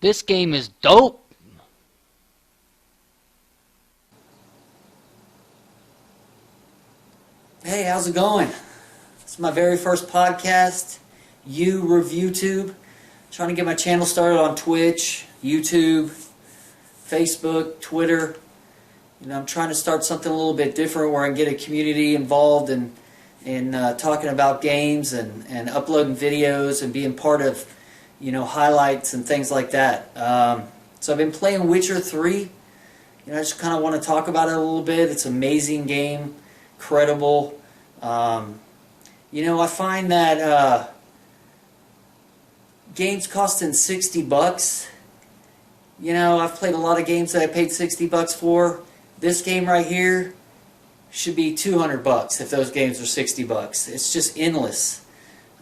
This game is dope. Hey, how's it going? It's my very first podcast, ReviewTube. Trying to get my channel started on Twitch, YouTube, Facebook, Twitter. I'm trying to start something a little bit different where I can get a community involved in talking about games and uploading videos and being part of, highlights and things like that. So I've been playing Witcher 3. I just kind of want to talk about it a little bit. It's an amazing game, credible. I find that games costing $60. I've played a lot of games that I paid $60 for. This game right here should be $200 if those games are $60. It's just endless.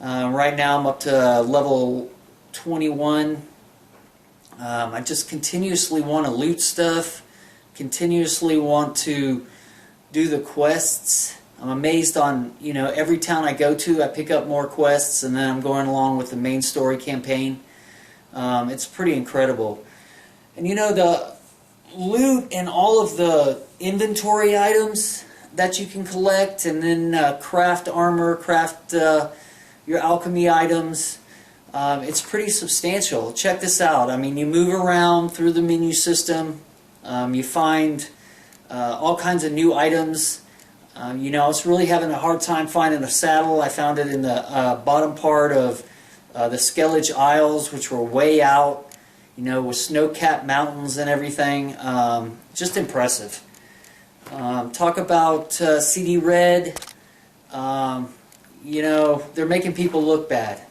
Right now I'm up to level 21. I just continuously want to loot stuff, continuously want to do the quests. I'm amazed on, every town I go to, I pick up more quests, and then I'm going along with the main story campaign. It's pretty incredible. And the loot and all of the inventory items that you can collect, and then craft armor, craft your alchemy items, it's pretty substantial. Check this out. You move around through the menu system, you find all kinds of new items. I was really having a hard time finding a saddle. I found it in the bottom part of the Skellige Isles, which were way out, with snow-capped mountains and everything. Just impressive. Talk about CD Red. They're making people look bad.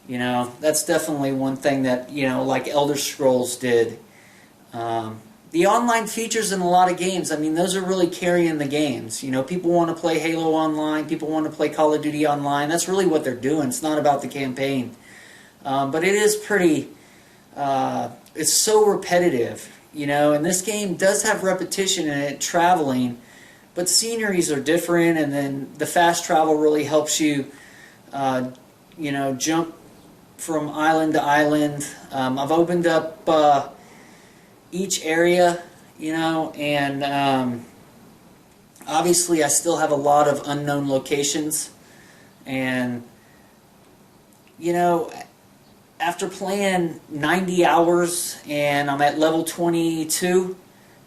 That's definitely one thing that, like Elder Scrolls did. The online features in a lot of games, those are really carrying the games. People want to play Halo Online, people want to play Call of Duty Online. That's really what they're doing. It's not about the campaign. But it is pretty, it's so repetitive, and this game does have repetition in it, traveling, but sceneries are different, and then the fast travel really helps you, jump from island to island. I've opened up each area, and obviously I still have a lot of unknown locations, and after playing 90 hours and I'm at level 22,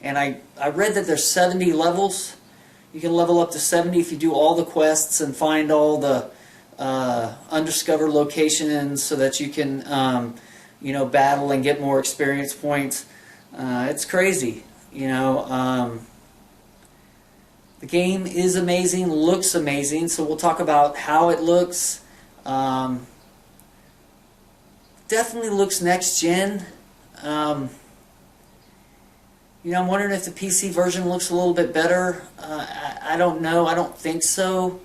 and I read that there's 70 levels. You can level up to 70 if you do all the quests and find all the undiscovered locations so that you can battle and get more experience points. It's crazy, The game is amazing, looks amazing, so we'll talk about how it looks. Definitely looks next gen. I'm wondering if the PC version looks a little bit better. I don't know. I don't think so.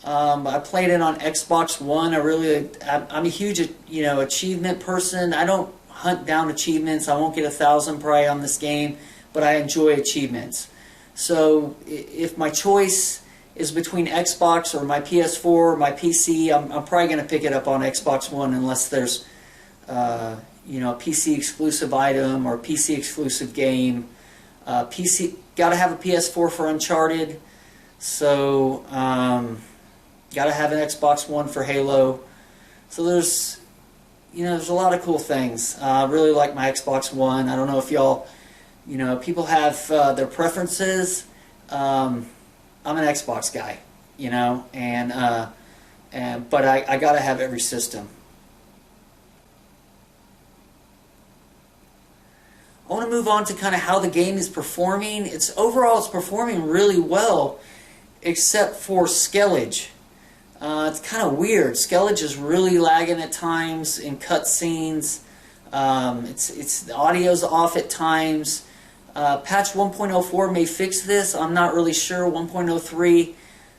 I played it on Xbox One. I'm a huge, achievement person. I don't hunt down achievements. I won't get 1,000 probably on this game, but I enjoy achievements. So if my choice is between Xbox or my PS4 or my PC, I'm probably going to pick it up on Xbox One unless there's a PC exclusive item or PC exclusive game. PC got to have a PS4 for Uncharted, so got to have an Xbox One for Halo. So there's a lot of cool things. I really like my Xbox One. I don't know if y'all, people have their preferences. I'm an Xbox guy, but I got to have every system. I want to move on to kind of how the game is performing. It's performing really well, except for Skellige. It's kind of weird. Skellige is really lagging at times in cutscenes. The audio's off at times. Patch 1.04 may fix this. I'm not really sure. 1.03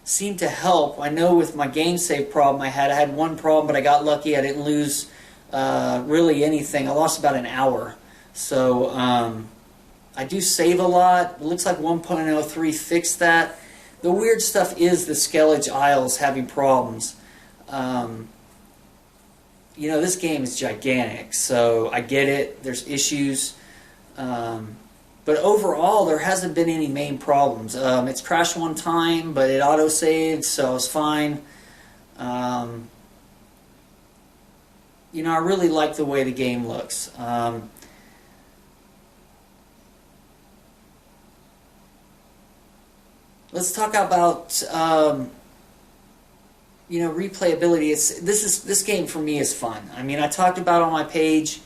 seemed to help. I know with my game save problem I had one problem, but I got lucky. I didn't lose really anything. I lost about an hour. So I do save a lot. It looks like 1.03 fixed that. The weird stuff is the Skellige Isles having problems. you know, this game is gigantic, so I get it. There's issues. But overall, there hasn't been any main problems. It's crashed one time, but it auto-saved, so it's fine. You know, I really like the way the game looks. Let's talk about you know, replayability. This game for me is fun. I mean, I talked about on my page.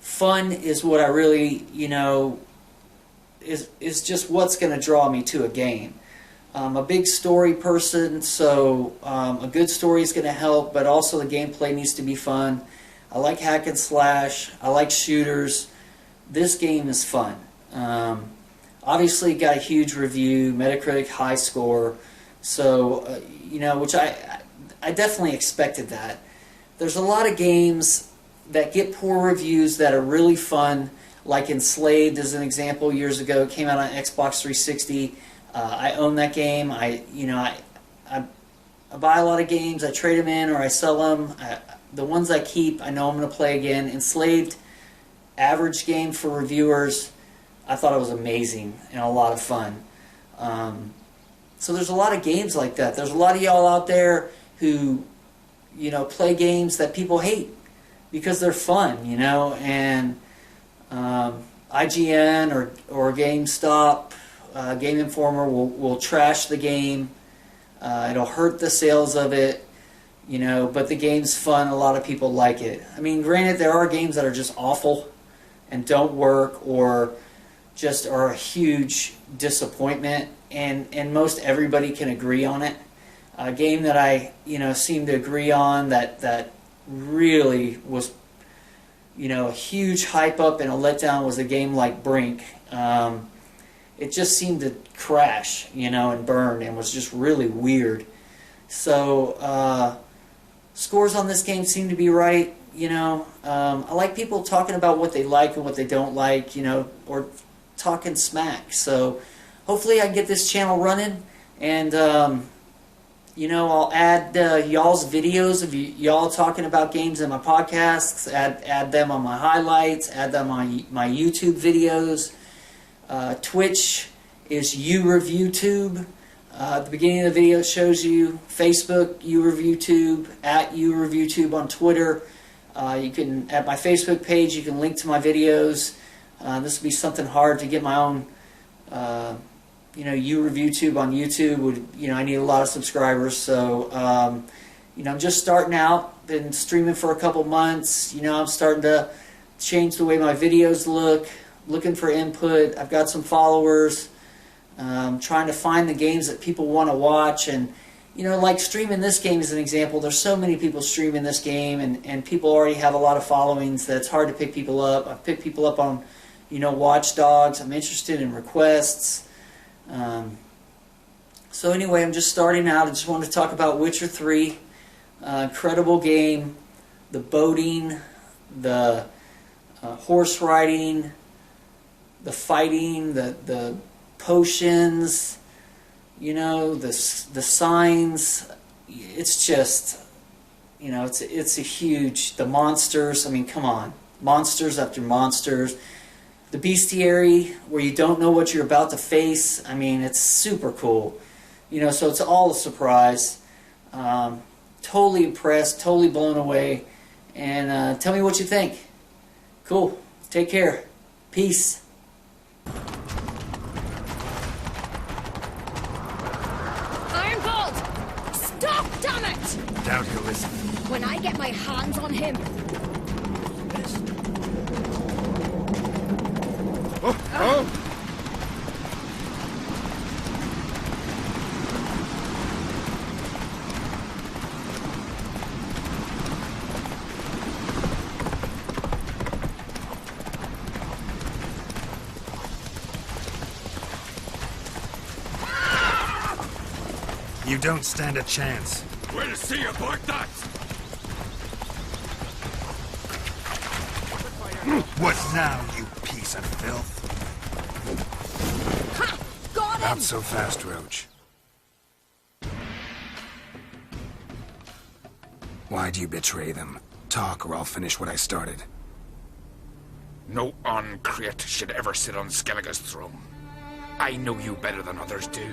Fun is what I really, you know, is just what's going to draw me to a game. I'm a big story person, so a good story is going to help, but also the gameplay needs to be fun. I like hack and slash. I like shooters. This game is fun. Obviously, got a huge review, Metacritic high score, so you know, which I definitely expected that. There's a lot of games that get poor reviews that are really fun, like Enslaved as an example. Years ago, it came out on Xbox 360. I own that game. I buy a lot of games. I trade them in or I sell them. The ones I keep, I know I'm going to play again. Enslaved, average game for reviewers. I thought it was amazing and a lot of fun. So there's a lot of games like that. There's a lot of y'all out there who, you know, play games that people hate because they're fun, you know, and IGN or GameStop, Game Informer will trash the game. It'll hurt the sales of it, you know, but the game's fun. A lot of people like it. I mean, granted, there are games that are just awful and don't work or just are a huge disappointment, and most everybody can agree on it. A game that I, you know, seem to agree on that really was, you know, a huge hype up and a letdown was a game like Brink. It just seemed to crash, you know, and burn and was just really weird. So scores on this game seem to be right, you know. I like people talking about what they like and what they don't like, you know, or talking smack. So hopefully I can get this channel running, and you know, I'll add y'all's videos of y'all talking about games in my podcasts, add them on my highlights, add them on my YouTube videos. Twitch is YouReviewTube. At the beginning of the video it shows you. Facebook, YouReviewTube, at YouReviewTube on Twitter. You can, at my Facebook page, you can link to my videos. This would be something hard to get my own, you know, YouReviewTube on YouTube. You know, I need a lot of subscribers, so you know, I'm just starting out. Been streaming for a couple months. You know, I'm starting to change the way my videos look. Looking for input. I've got some followers. Trying to find the games that people want to watch, and you know, like streaming this game as an example. There's so many people streaming this game, and people already have a lot of followings that it's hard to pick people up. I've picked people up on, you know, Watch Dogs. I'm interested in requests. So anyway, I'm just starting out. I just wanted to talk about Witcher 3. Incredible game. The boating, the horse riding, the fighting, the potions, you know, the signs. It's just, you know, it's a huge, the monsters. I mean, come on, monsters after monsters. The bestiary, where you don't know what you're about to face. I mean, it's super cool. You know, so it's all a surprise. Totally impressed, totally blown away. And tell me what you think. Cool. Take care. Peace. Ironbolt! Stop, damn it! Doubt he'll listen. When I get my hands on him... Oh! You don't stand a chance. We'll see about that! What now, you piece of filth? Ha! Got him! Not so fast, Roach. Why do you betray them? Talk, or I'll finish what I started. No Ancrete should ever sit on Skellige's throne. I know you better than others do.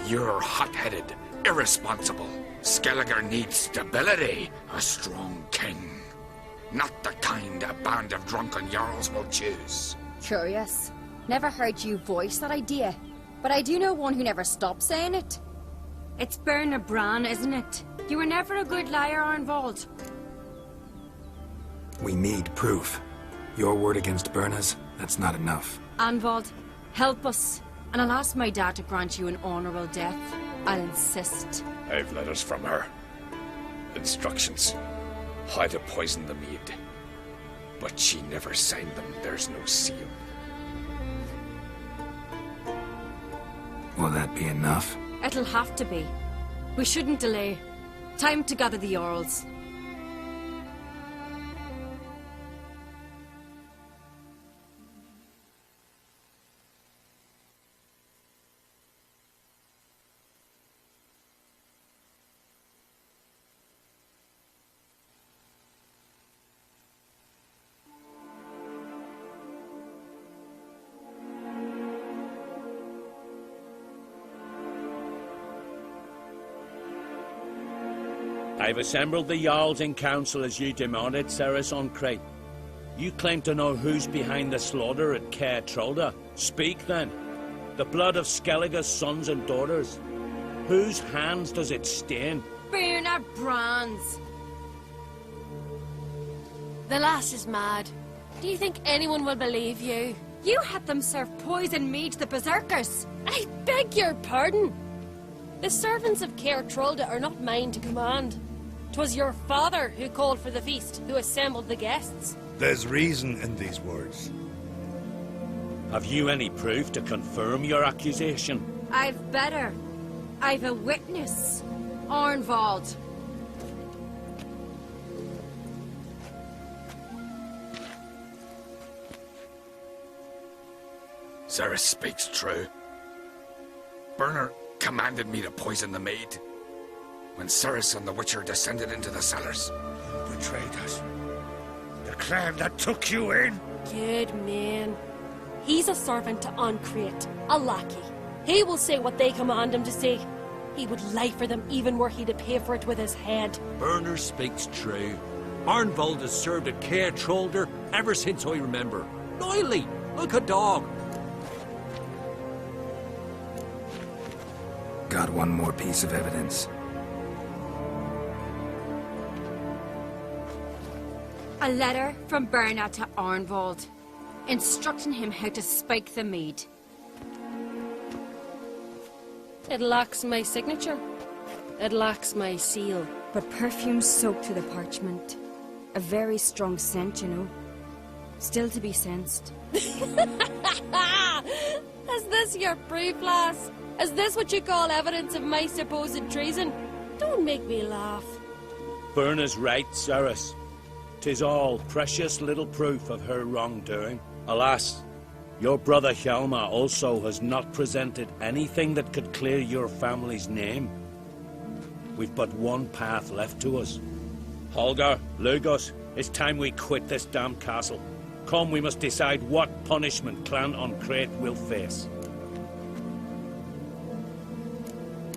You're hot-headed, irresponsible. Skellige needs stability, a strong king. Not the kind a band of drunken jarls will choose. Curious. Never heard you voice that idea. But I do know one who never stops saying it. It's Berna Bran, isn't it? You were never a good liar, Arnvald. We need proof. Your word against Berna's, that's not enough. Arnvald, help us. And I'll ask my dad to grant you an honorable death. I'll insist. I've letters from her. Instructions. How to poison the mead. But she never signed them. There's no seal. Will that be enough? It'll have to be. We shouldn't delay. Time to gather the Jarls. I've assembled the Jarls in council as you demanded, Cerys Ancrete. You claim to know who's behind the slaughter at Caer Trolda. Speak then. The blood of Skellige's sons and daughters. Whose hands does it stain? Berna Bran's. The lass is mad. Do you think anyone will believe you? You had them serve poison mead to the berserkers. I beg your pardon. The servants of Caer Trolda are not mine to command. 'Twas your father who called for the feast, who assembled the guests. There's reason in these words. Have you any proof to confirm your accusation? I've better. I've a witness. Arnvald. Cerys speaks true. Berna commanded me to poison the maid. When Cerys and the Witcher descended into the cellars. You betrayed us. The clan that took you in. Good man. He's a servant to Ancrete, a lackey. He will say what they command him to say. He would lie for them even were he to pay for it with his head. Berner speaks true. Arnvald has served at Caer Trolder ever since I remember. Loyally, like a dog. Got one more piece of evidence. A letter from Berna to Arnvald, instructing him how to spike the mead. It lacks my signature. It lacks my seal. But perfume soaked through the parchment. A very strong scent, you know. Still to be sensed. Is this your proof, lass? Is this what you call evidence of my supposed treason? Don't make me laugh. Berna's right, Cerys. 'Tis all precious little proof of her wrongdoing. Alas, your brother Hjalmar also has not presented anything that could clear your family's name. We've but one path left to us. Holger, Lugos, it's time we quit this damned castle. Come, we must decide what punishment Clan Ancrete will face.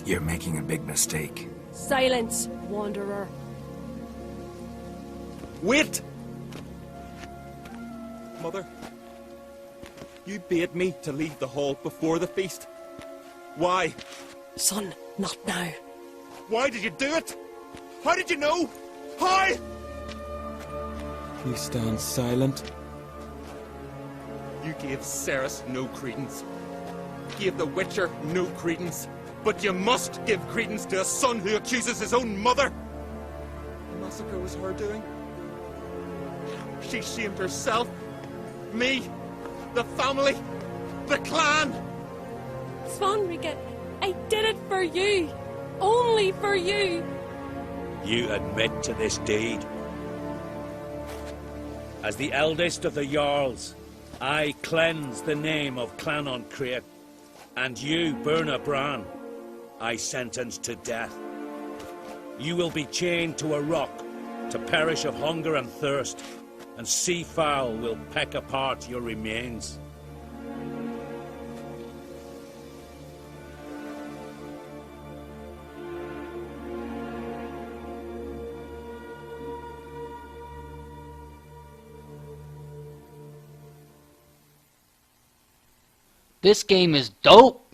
You're making a big mistake. Silence, wanderer. Wait! Mother, you bade me to leave the hall before the feast. Why? Son, not now. Why did you do it? How did you know? How? You stand silent. You gave Cerys no credence. Gave the Witcher no credence. But you must give credence to a son who accuses his own mother. The massacre was her doing. She shamed herself, me, the family, the clan. Svanrige, I did it for you. Only for you. You admit to this deed. As the eldest of the Jarls, I cleanse the name of Clan Ancrete, and you, Berna Bran, I sentence to death. You will be chained to a rock to perish of hunger and thirst, and sea fowl will peck apart your remains. This game is dope.